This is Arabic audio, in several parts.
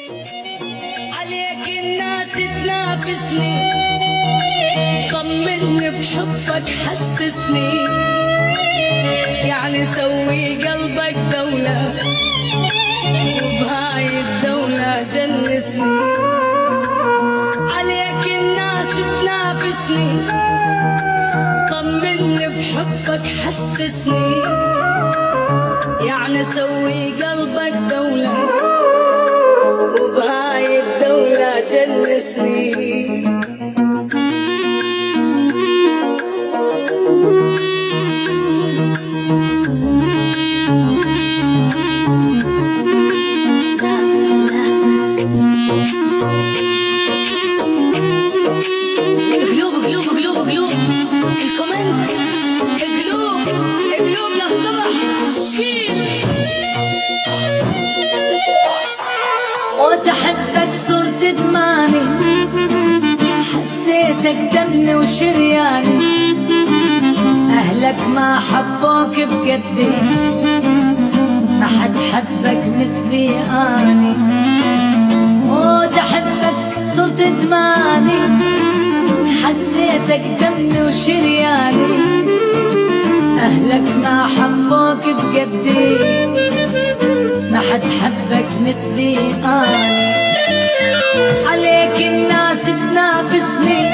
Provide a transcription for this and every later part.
عليك الناس تنافسني، طمني بحبك حسسني، يعني سوي قلبك دولة وبهاي الدولة جنسني. عليك الناس تنافسني، طمني بحبك حسسني، يعني سوي قلبك دولة وبهاي الدولة جنسني. وتحبك صرت دماني، حسيتك دمي وشرياني، أهلك ما حبوك بقدي، ما حد حبك مثلي أني. وتحبك صرت دماني، حسيتك دمي وشرياني، أهلك ما حبوك بقدي، ما حد حبك مثلي أنا. عليك الناس تنافسني،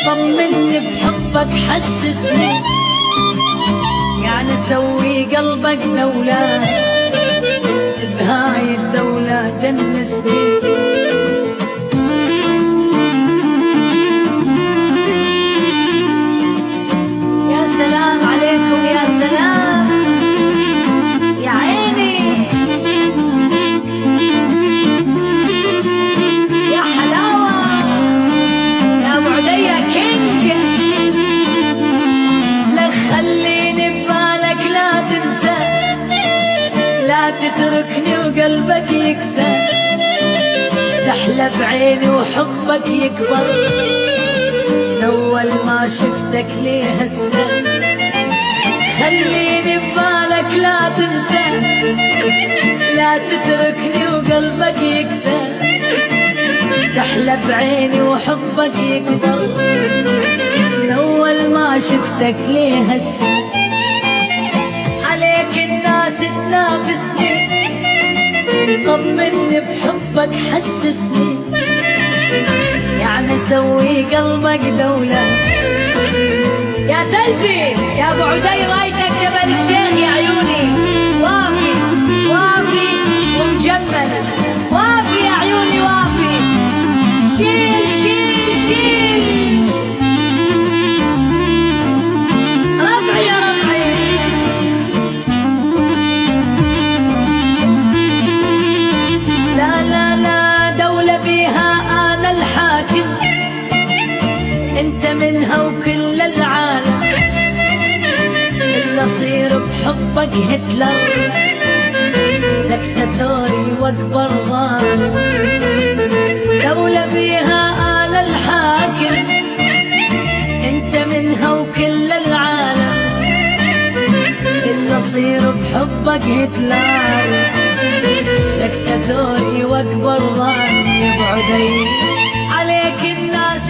طمني بحبك حسسني، يعني سوي قلبك دولة بهاي الدولة جنسني. يا سلام عليكم، يا سلام، يا عيني، يا حلاوة، يا أبو عدية كينج. لك خليني ببالك لا تنسى، لا تتركني وقلبك يكسى، تحلى بعيني وحبك يكبر، أول ما شفتك ليه هسه. خليني ببالك لا تنسى، لا تتركني وقلبك يكسى، تحلى بعيني وحبك يكبر، أول ما شفتك ليه هسه. عليك الناس تنافسني، طمني بحبك حسسني، يعني سوي قلبك دولة. يا ثلجي، يا ابو عدي رايدك جبل الشيخ، يا عيوني وافي وافي ومجمل، وافي يا عيوني وافي. شيل شيل شيل ربعي يا ربعي. لا لا لا دولة بيها أنا الحاكم، انت منها وكل العالم، إلا صير بحبك هتلر، دكتاتوري واكبر ظالم. دولة بيها أنا الحاكم، انت منها وكل العالم، إلا صير بحبك هتلر، دكتاتوري واكبر ظالم. يا ابو عدي عليك الناس